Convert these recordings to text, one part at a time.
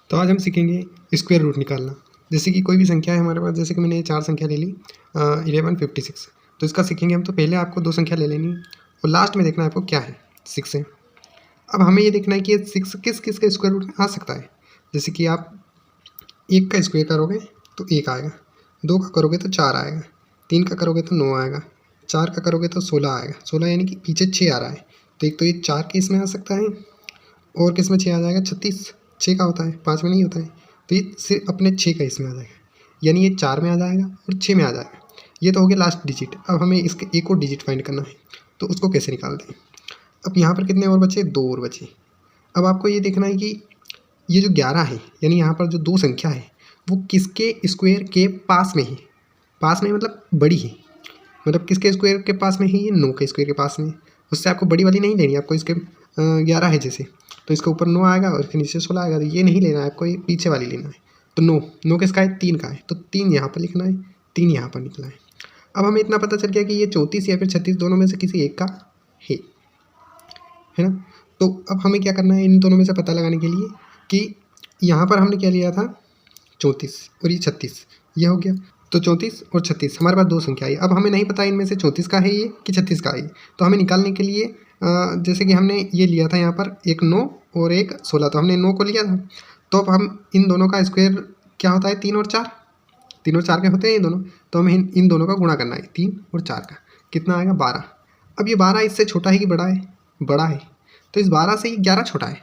तो आज हम सीखेंगे स्क्वायर रूट निकालना। जैसे कि कोई भी संख्या है हमारे पास, जैसे कि मैंने ये 4 संख्या ले ली 1156, तो इसका सीखेंगे हम। तो पहले आपको 2 संख्या ले लेनी और लास्ट में देखना है आपको क्या है, 6 है। अब हमें ये देखना है कि ये 6 किस किस का स्क्वायर रूट में आ सकता है। जैसे कि आप 1 का स्क्वायर करोगे तो 1 आएगा, 2 का करोगे तो 4 आएगा, 3 का करोगे तो 9 आएगा, 4 का करोगे तो 16 आएगा। 16 यानी कि पीछे 6 आ रहा है, तो एक तो ये 4 के इसमें आ सकता है और किस में 6 आ जाएगा, 36 6 का होता है, 5 में नहीं होता है। तो ये सिर्फ अपने 6 का इसमें आ जाएगा, यानी ये 4 में आ जाएगा और 6 में आ जाएगा। ये तो हो गया लास्ट डिजिट। अब हमें इसके एक और डिजिट फाइंड करना है, तो उसको कैसे निकालते हैं। अब यहाँ पर कितने और बचे, 2 और बचे। अब आपको ये देखना है कि ये जो 11 है, यानी यहाँ पर जो 2 संख्या है वो किसके स्क्वायर के पास में है। पास में मतलब बड़ी है, मतलब किसके स्क्वायर के पास में है, ये 9 के स्क्वायर के पास में। उससे आपको बड़ी वाली नहीं लेनी, आपको इसके 11 है जैसे, तो इसके ऊपर 9 आएगा और इसके नीचे 16 आएगा, तो ये नहीं लेना है आपको, ये पीछे वाली लेना है। तो 9 किसका है, 3 का है, तो 3 यहाँ पर लिखना है, 3 यहाँ पर निकला है। अब हमें इतना पता चल गया कि ये 34 या फिर 36 दोनों में से किसी एक का है ना। तो अब हमें क्या करना है, इन दोनों में से पता लगाने के लिए कि यहाँ पर हमने क्या लिया था, 34 और ये 36, ये हो गया। तो 34 और 36 हमारे पास 2 संख्या है। अब हमें नहीं पता इनमें से 34 का है ये कि 36 का है ये, तो हमें निकालने के लिए जैसे कि हमने ये लिया था यहाँ पर एक 9 और एक 16, तो हमने 9 को लिया था। तो अब हम इन दोनों का स्क्वायर क्या होता है, 3 और 4, 3 और 4 के होते हैं ये दोनों, तो हमें इन दोनों का गुणा करना है, 3 और 4 का कितना आएगा, 12। अब ये 12 इससे छोटा है कि बड़ा है, बड़ा है, तो इस 12 से 11 छोटा है।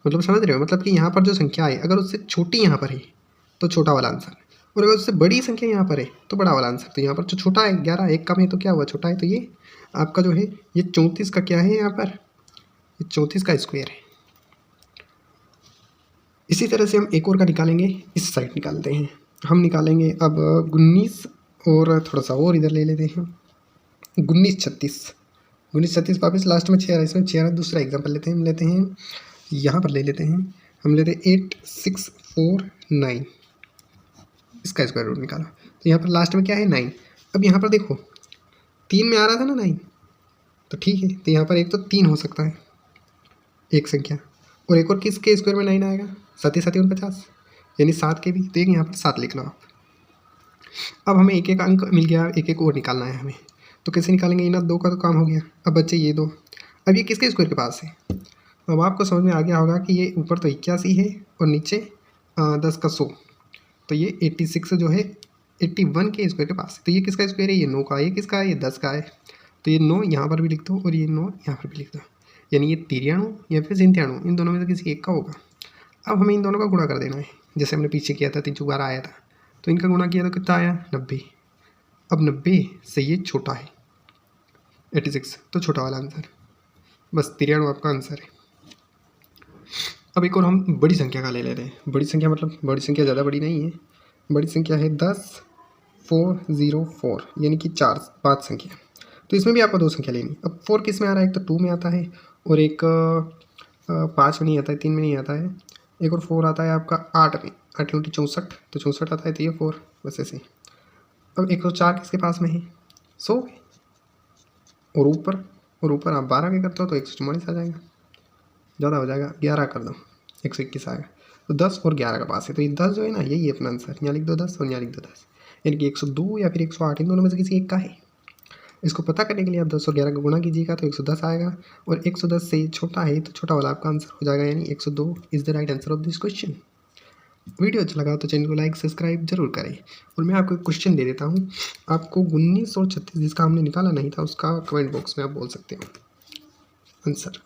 मतलब समझ रहे हो, मतलब कि यहाँ पर जो संख्या है अगर उससे छोटी यहाँ पर है तो छोटा वाला आंसर, और अगर उससे बड़ी संख्या यहाँ पर है तो बड़ा वाला आंसर। तो यहाँ पर जो छोटा है 11, एक कम है तो क्या हुआ, छोटा है, तो ये आपका जो है ये 34 का क्या है, यहाँ पर ये 34 का स्क्वायर है। इसी तरह से हम एक और का निकालेंगे, इस साइड निकालते हैं। हम निकालेंगे अब 19 और थोड़ा सा और इधर ले लेते हैं, 19 36 वापस लास्ट में 6 आ रहा है, इसमें 6 आ रहा है। दूसरा एग्जाम्पल लेते हैं, हम लेते हैं यहाँ पर ले लेते हैं, हम लेते हैं 8649, इसका स्क्वायर रूट निकाला। तो यहाँ पर लास्ट में क्या है, 9। अब यहाँ पर देखो 3 में आ रहा था ना 9, तो ठीक है, तो यहाँ पर एक तो 3 हो सकता है एक संख्या, और एक और किसके स्क्वायर में 9 आएगा, 7 7 49, यानी 7 के भी, तो एक यहाँ पर 7 लिख लो आप। अब हमें एक एक अंक मिल गया, एक एक और निकालना है हमें, तो कैसे निकालेंगे, इन 2 का तो काम हो गया। अब बच्चे ये 2, अब ये किसके स्क्वायर के पास है। अब आपको समझ में आ गया होगा कि ये ऊपर तो 81 है और नीचे 10 का 100, तो ये 86 जो है 81 के स्क्वायर के पास है। तो ये किसका स्क्वायर है, ये 9 का, ये किसका है, ये 10 का है। तो ये 9 यहाँ पर भी लिख दो और ये 9 यहाँ पर भी लिख दो, यानी ये 93 या फिर 97, इन दोनों में से किसी एक का होगा। अब हमें इन दोनों का गुणा कर देना है, जैसे हमने पीछे किया था, 3 चौक 12 आया था, तो इनका गुणा किया तो कितना आया, 90। अब 90 से ये छोटा है 86, तो छोटा वाला आंसर, बस 93 आपका आंसर है। अब एक और हम बड़ी संख्या का ले लेते हैं। बड़ी संख्या मतलब बड़ी संख्या ज़्यादा बड़ी नहीं है, बड़ी संख्या है 10404, यानी कि 5 संख्या। तो इसमें भी आपको 2 संख्या लेनी। अब 4 किस में आ रहा है, एक तो 2 में आता है और एक 5 में नहीं आता है, 3 में नहीं आता है, एक और 4 आता है आपका 8 में, 8 × 64, तो 64 आता है, तो ये 4, बस ऐसे ही। अब 104 किसके पास में है, 100, और ऊपर आप 12 के करते हो तो 144 आ जाएगा, ज़्यादा हो जाएगा, 11 कर दो, 121 आएगा। तो 10 और 11 का पास है, तो ये 10 जो है ना, यही है अपना आंसर। यहाँ लिख दो 10 और यहाँ लिख दो 10, यानी कि 102 या फिर 108, इन दोनों में से किसी एक का है। इसको पता करने के लिए आप 10 और 11 का गुणा कीजिएगा तो 110 आएगा, और 110 से छोटा है तो छोटा वाला आपका आंसर हो जाएगा, यानी 102 is the right answer of this question. Video अच्छा लगा तो चैनल को लाइक सब्सक्राइब जरूर करें। और मैं आपको एक क्वेश्चन दे देता हूँ, आपको 19 और 36 जिसका हमने निकाला नहीं था उसका कमेंट बॉक्स में आप बोल सकते हो आंसर।